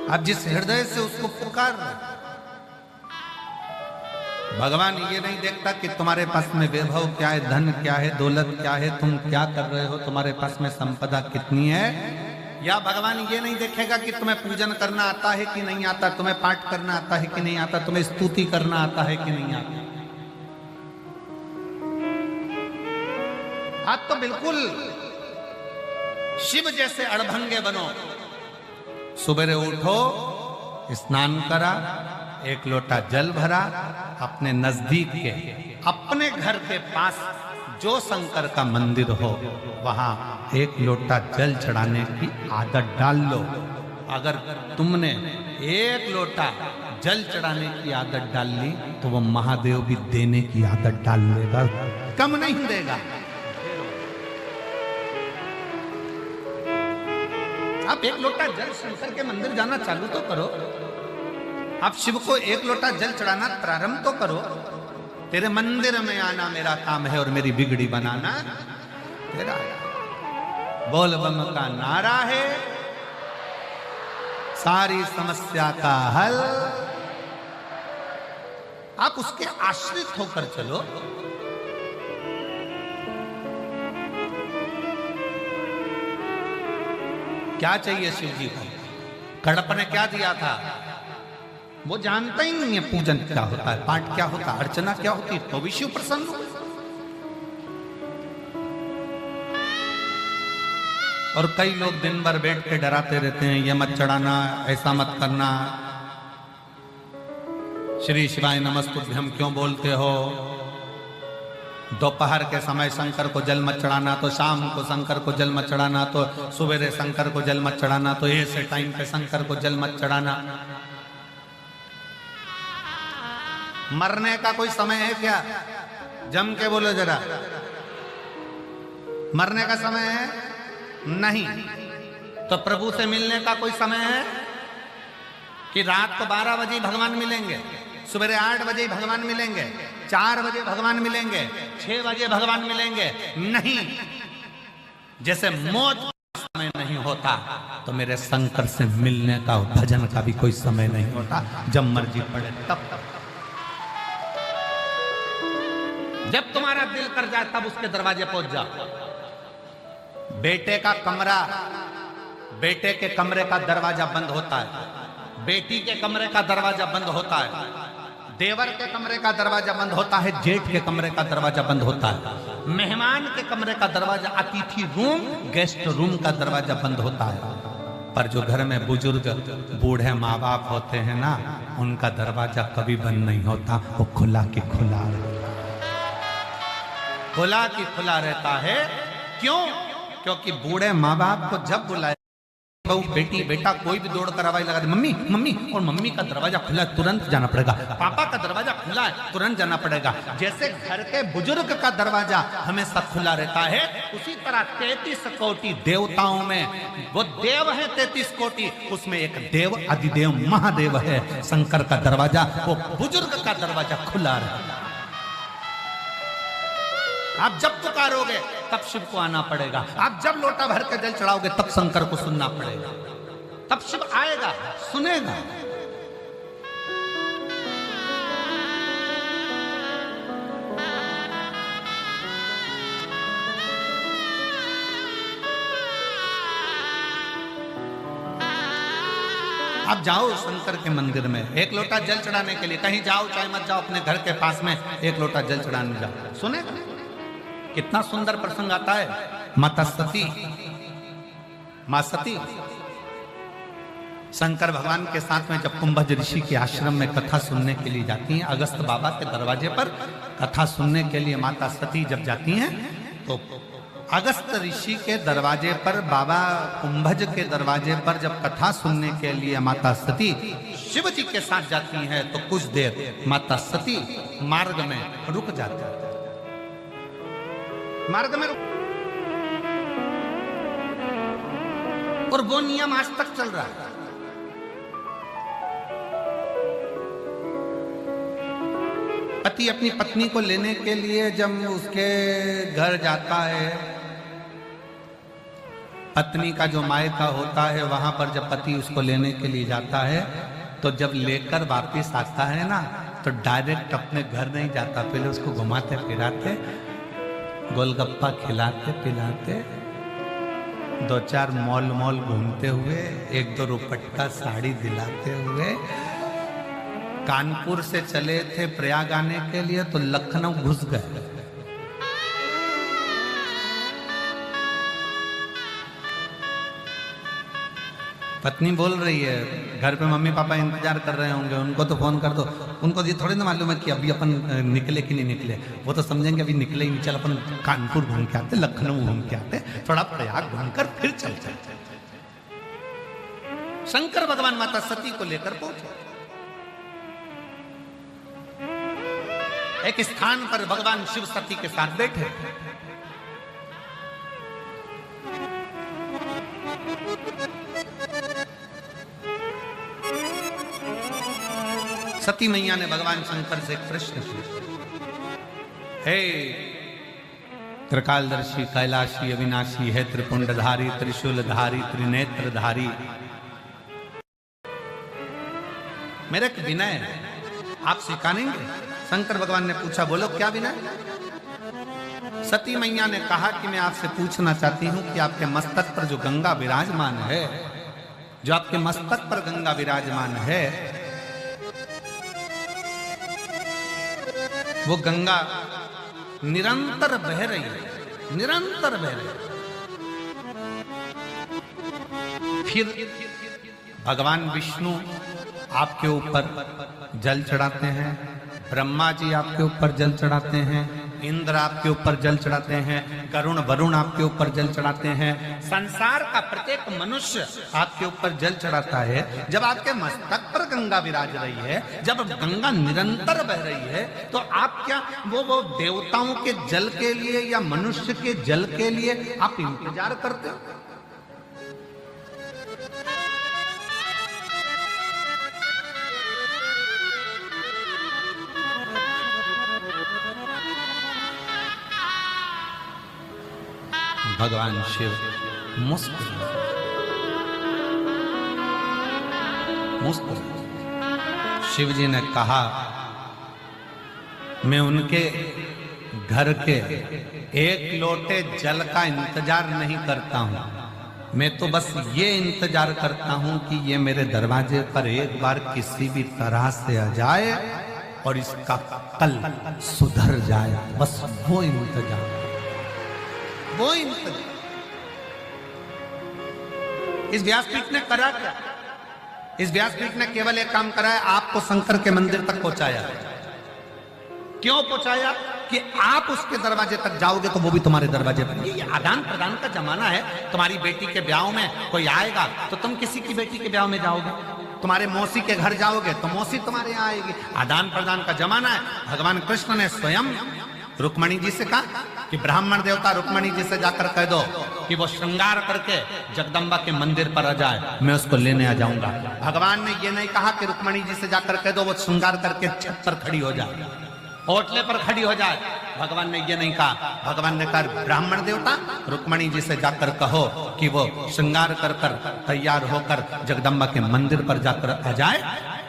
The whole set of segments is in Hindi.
आप जिस हृदय से उसको पुकार रहे, भगवान ये नहीं देखता कि तुम्हारे पास में वैभव क्या है, धन क्या है, दौलत क्या है, तुम क्या कर रहे हो, तुम्हारे पास में संपदा कितनी है। या भगवान ये नहीं देखेगा कि तुम्हें पूजन करना आता है कि नहीं आता, तुम्हें पाठ करना आता है कि नहीं आता, तुम्हें स्तुति करना आता है कि नहीं आता। आप तो बिल्कुल शिव जैसे अड़भंगे बनो। सुबह उठो, स्नान करा, एक लोटा जल भरा, अपने नजदीक के अपने घर के पास जो शंकर का मंदिर हो वहां एक लोटा जल चढ़ाने की आदत डाल लो। अगर तुमने एक लोटा जल चढ़ाने की आदत डाल ली तो वो महादेव भी देने की आदत डाल लेगा, कम नहीं देगा। आप एक लोटा जल शंकर के मंदिर जाना चालू तो करो। आप शिव को एक लोटा जल चढ़ाना प्रारंभ तो करो। तेरे मंदिर में आना मेरा काम है और मेरी बिगड़ी बनाना तेरा। बोल बम का नारा है सारी समस्या का हल। आप उसके आश्रित होकर चलो। क्या चाहिए शिव जी को? कड़प ने क्या दिया था? वो जानता ही नहीं है पूजन क्या होता है, पाठ क्या होता है, अर्चना क्या होती है, तो भी शिव प्रसन्न हो। और कई लोग दिन भर बैठ के डराते रहते हैं, ये मत चढ़ाना, ऐसा मत करना, श्री शिवाय नमस्तुभ्यम क्यों बोलते हो, दोपहर के समय शंकर को जल मत चढ़ाना, तो शाम को शंकर को जल मत चढ़ाना, तो सवेरे शंकर को जल मत चढ़ाना, तो ऐसे टाइम पे शंकर को जल मत चढ़ाना। मरने का कोई समय है क्या? जम के बोलो जरा, मरने का समय है? नहीं। तो प्रभु से मिलने का कोई समय है कि रात को 12 बजे भगवान मिलेंगे, सुबह 8 बजे भगवान मिलेंगे, 4 बजे भगवान मिलेंगे, 6 बजे भगवान मिलेंगे? नहीं। जैसे मौत का समय नहीं होता तो मेरे शंकर से मिलने का, भजन का भी कोई समय नहीं होता। जब मर्जी पड़े तब, जब तुम्हारा दिल कर जाए तब उसके दरवाजे पहुंच जाओ। बेटे का कमरा, बेटे के कमरे का दरवाजा बंद होता है, बेटी के कमरे का दरवाजा बंद होता है, देवर के कमरे का दरवाजा बंद होता है, जेठ के कमरे का दरवाजा बंद होता है, मेहमान के कमरे का दरवाजा, अतिथि रूम, गेस्ट रूम का दरवाजा बंद होता है। पर जो घर में बुजुर्ग बूढ़े माँ बाप होते हैं ना, उनका दरवाजा कभी बंद नहीं होता, वो खुला की खुला रहता, खुला की खुला रहता है। क्यों? क्योंकि बूढ़े माँ बाप को जब बुलाए, बहू बेटी बेटा कोई भी दौड़ कर आवाज लगा दे, मम्मी मम्मी, और मम्मी का दरवाजा खुला है तुरंत जाना पड़ेगा, पापा का दरवाजा खुला है तुरंत जाना पड़ेगा। जैसे घर के बुजुर्ग का दरवाजा हमेशा खुला रहता है, उसी तरह 33 कोटि देवताओं में वो देव है 33 कोटि, उसमें एक देव अधिदेव महादेव है शंकर का दरवाजा, वो बुजुर्ग का दरवाजा खुला रहता है। आप जब पुकारोगे तब शिव को आना पड़ेगा, आप जब लोटा भर के जल चढ़ाओगे तब शंकर को सुनना पड़ेगा, तब शिव आएगा, सुनेगा। आप जाओ शंकर के मंदिर में एक लोटा जल चढ़ाने के लिए, कहीं जाओ चाहे मत जाओ, अपने घर के पास में एक लोटा जल चढ़ाने जाओ, सुनेगा। कितना सुंदर प्रसंग आता है। माता सती, मां सती शंकर भगवान के साथ में जब कुंभज ऋषि के आश्रम में कथा सुनने के लिए जाती हैं, अगस्त बाबा के दरवाजे पर कथा सुनने के लिए माता सती जब जाती हैं, तो अगस्त ऋषि के दरवाजे पर, बाबा कुंभज के दरवाजे पर जब कथा सुनने के लिए माता सती शिव जी के साथ जाती हैं, तो कुछ देर माता सती मार्ग में रुक जाती है, मार्ग में रुक, और वो नियम आज तक चल रहा है। पति अपनी पत्नी को लेने के लिए जब उसके घर जाता है पत्नी का जो मायका होता है वहां पर जब पति उसको लेने के लिए जाता है तो जब लेकर वापिस आता है ना तो डायरेक्ट अपने घर नहीं जाता, पहले उसको घुमाते फिराते, गोलगप्पा खिलाते पिलाते, 2-4 मॉल घूमते हुए, 1-2 रुपट्टा साड़ी दिलाते हुए। कानपुर से चले थे प्रयाग आने के लिए तो लखनऊ घुस गए। पत्नी बोल रही है घर पे मम्मी पापा इंतजार कर रहे होंगे, उनको तो फोन कर दो। उनको ये थोड़ी ना मालूम है कि अभी अपन निकले कि नहीं निकले, वो तो समझेंगे अभी निकले ही नहीं, चल अपन कानपुर घूम के आते, लखनऊ घूम के आते, थोड़ा प्रयाग घूमकर फिर चलते। शंकर भगवान माता सती को लेकर पहुंचे। एक स्थान पर भगवान शिव सती के साथ बैठे। सती मैया ने भगवान शंकर से एक प्रश्न किया, हे त्रिकालदर्शी कैलाशी अविनाशी है त्रिपुंडधारी त्रिशूलधारी त्रिनेत्रधारी, मेरा एक विनय है, आप सिखाएंगे? शंकर भगवान ने पूछा, बोलो क्या विनय? सती मैया ने कहा कि मैं आपसे पूछना चाहती हूं कि आपके मस्तक पर जो गंगा विराजमान है, जो आपके मस्तक पर गंगा विराजमान है, वो गंगा निरंतर बह रही है, निरंतर बह रही है। फिर भगवान विष्णु आपके ऊपर जल चढ़ाते हैं, ब्रह्मा जी आपके ऊपर जल चढ़ाते हैं, इंद्र आपके ऊपर जल चढ़ाते हैं, करुण वरुण आपके ऊपर जल चढ़ाते हैं, संसार का प्रत्येक मनुष्य आपके ऊपर जल चढ़ाता है। जब आपके मस्तक पर गंगा विराज रही है, जब गंगा निरंतर बह रही है, तो आप क्या वो देवताओं के जल के लिए या मनुष्य के जल के लिए आप इंतजार करते हो? भगवान शिव मुस्कुराए। शिव जी ने कहा, मैं उनके घर के 1 लोटे जल का इंतजार नहीं करता हूं, मैं तो बस ये इंतजार करता हूं कि ये मेरे दरवाजे पर एक बार किसी भी तरह से आ जाए और इसका कल सुधर जाए, बस वो इंतजार, वो इंतजार। इस व्यासपीठ ने करा क्या? इस व्यासपीठ ने केवल एक काम करा है, आपको शंकर के मंदिर तक पहुंचाया। क्यों पहुंचाया? कि आप उसके दरवाजे तक जाओगे तो वो भी तुम्हारे दरवाजे पर। ये आदान प्रदान का जमाना है। तुम्हारी बेटी के ब्याह में कोई आएगा तो तुम किसी की बेटी के ब्याह में जाओगे, तुम्हारे मौसी के घर जाओगे तो मौसी तुम्हारे यहाँ आएगी। आदान प्रदान का जमाना है। भगवान कृष्ण ने स्वयं रुक्मणी जी से कहा कि ब्राह्मण देवता रुक्मणी जी से जाकर कह दो कि वो श्रृंगार करके जगदम्बा के मंदिर पर आ जाए, मैं उसको लेने आ जाऊंगा। भगवान ने ये नहीं कहा कि रुक्मणी जी से जाकर कह दो वो श्रृंगार करके छत पर खड़ी हो जाए, ओटले पर खड़ी हो जाए। भगवान ने ये नहीं कहा। भगवान ने कहा ब्राह्मण देवता रुक्मणी जी से जाकर कहो कि वो श्रृंगार कर कर तैयार होकर जगदम्बा के मंदिर पर जाकर आ जाए,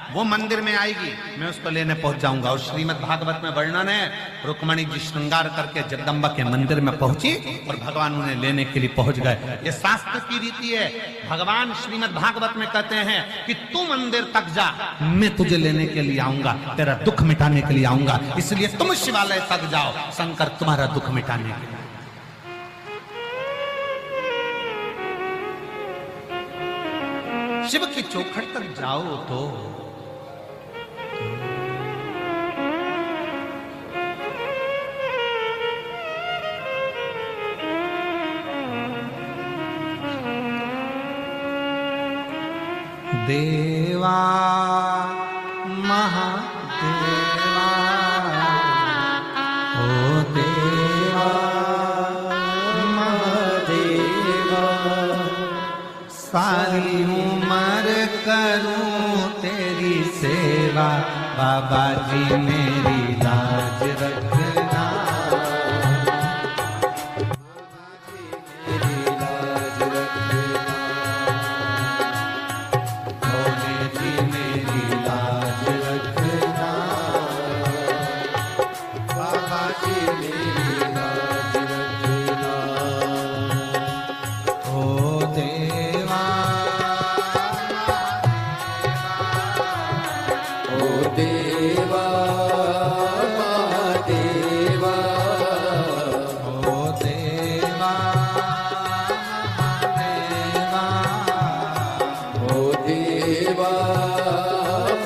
वो मंदिर में आएगी, मैं उसको लेने पहुंच जाऊंगा। और श्रीमद् भागवत में वर्णन है, रुक्मणी जी श्रृंगार करके जगदम्बा के मंदिर में पहुंची और भगवान उन्हें लेने के लिए पहुंच गए। ये शास्त्र की रीति है। भगवान श्रीमद् भागवत में कहते हैं कि तू मंदिर तक जा, मैं तुझे लेने के लिए आऊंगा, तेरा दुख मिटाने के लिए आऊंगा, इसलिए तुम शिवालय तक जाओ, शंकर तुम्हारा दुख मिटाने के लिए। शिव की चौखट तक जाओ तो देवा महादेवा, ओ देवा महादेवा, सारी उम्र करूं तेरी सेवा, बाबा जी मेरी लाज रखना, बाबा जी मेरी लाज रखना।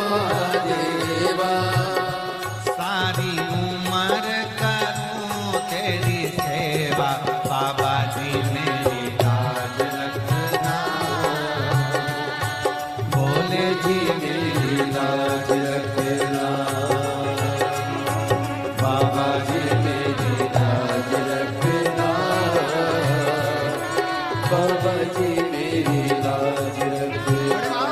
महादेवा। सारी उम्र करूं तेरी सेवा, बाबा जी मेरी लाज रखना। भोले जी मेरी लाज रखना, बाबा जी मेरी लाज रखना, बाबा जी मेरी लाज रखना।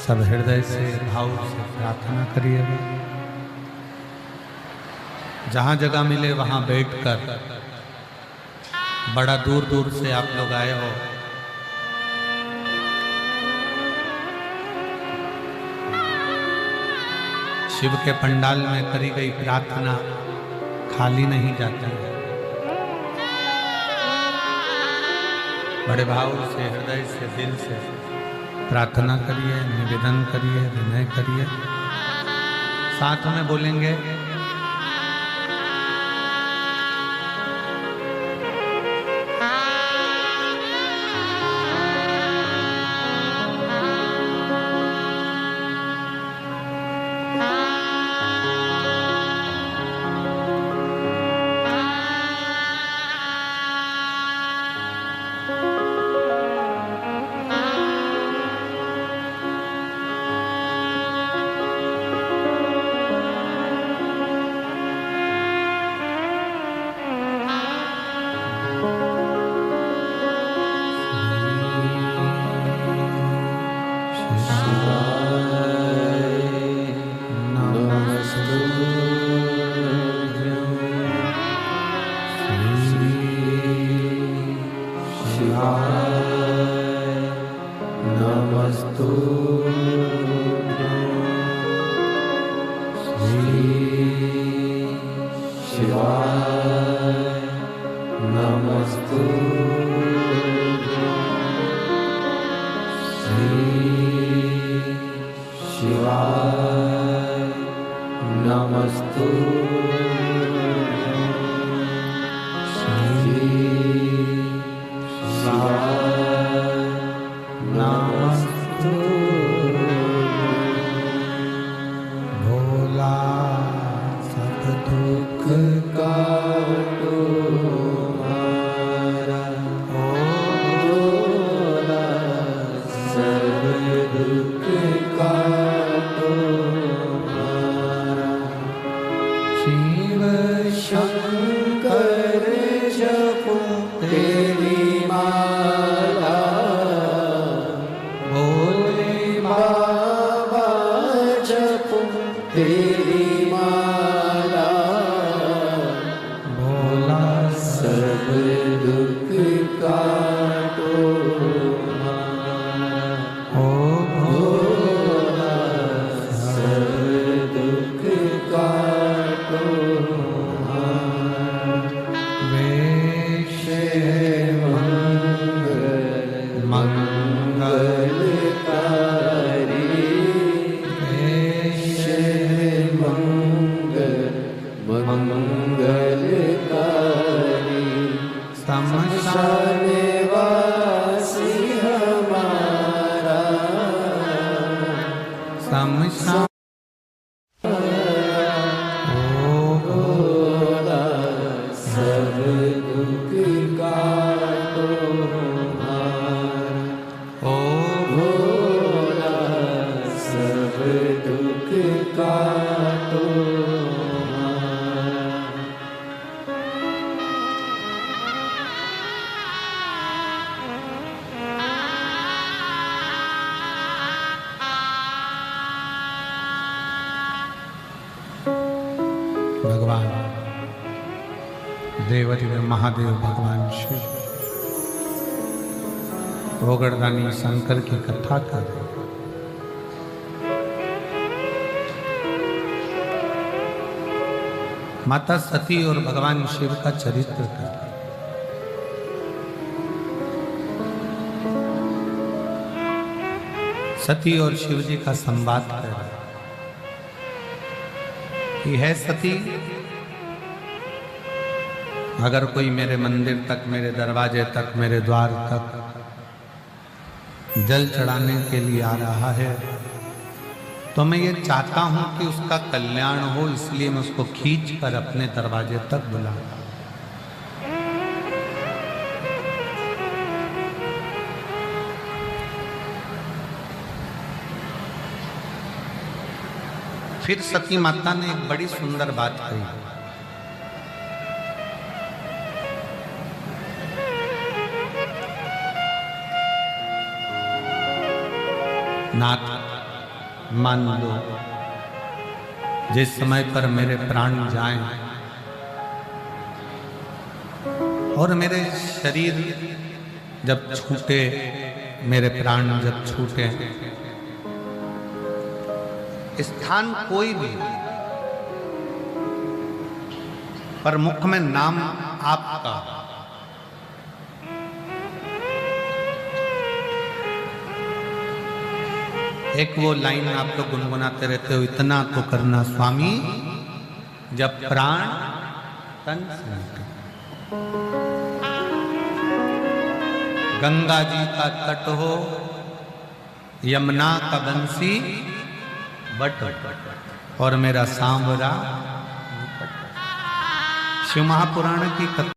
सब हृदय से भाव से प्रार्थना करिएगा। जहां जगह मिले वहां बैठकर, बड़ा दूर दूर से आप लोग आए हो, शिव के पंडाल में करी गई प्रार्थना खाली नहीं जाती है। बड़े भाव से, हृदय से, दिल से प्रार्थना करिए, निवेदन करिए, विनय करिए। साथ में बोलेंगे भगवान देवदेव महादेव भगवान शिव भोगड़दानी शंकर की कथा कर रहे। माता सती और भगवान शिव का चरित्र कर रहे। सती और शिव जी का संवाद कर रहे। ये है सती, अगर कोई मेरे मंदिर तक, मेरे दरवाजे तक, मेरे द्वार तक जल चढ़ाने के लिए आ रहा है तो मैं ये चाहता हूं कि उसका कल्याण हो, इसलिए मैं उसको खींच कर अपने दरवाजे तक बुलाऊं। फिर सती माता ने एक बड़ी सुंदर बात कही। नाथ, मान लो जिस समय पर मेरे प्राण जाएं और मेरे शरीर जब छूटे, मेरे प्राण जब छूटे, स्थान कोई भी, पर मुख में नाम आपका, एक वो लाइन आप लोग गुनगुनाते रहते हो, इतना तो करना स्वामी जब प्राण तन से निकले। गंगा जी का तट हो, यमुना का बंसी बट और मेरा सांवरा। शिव महापुराण की कथा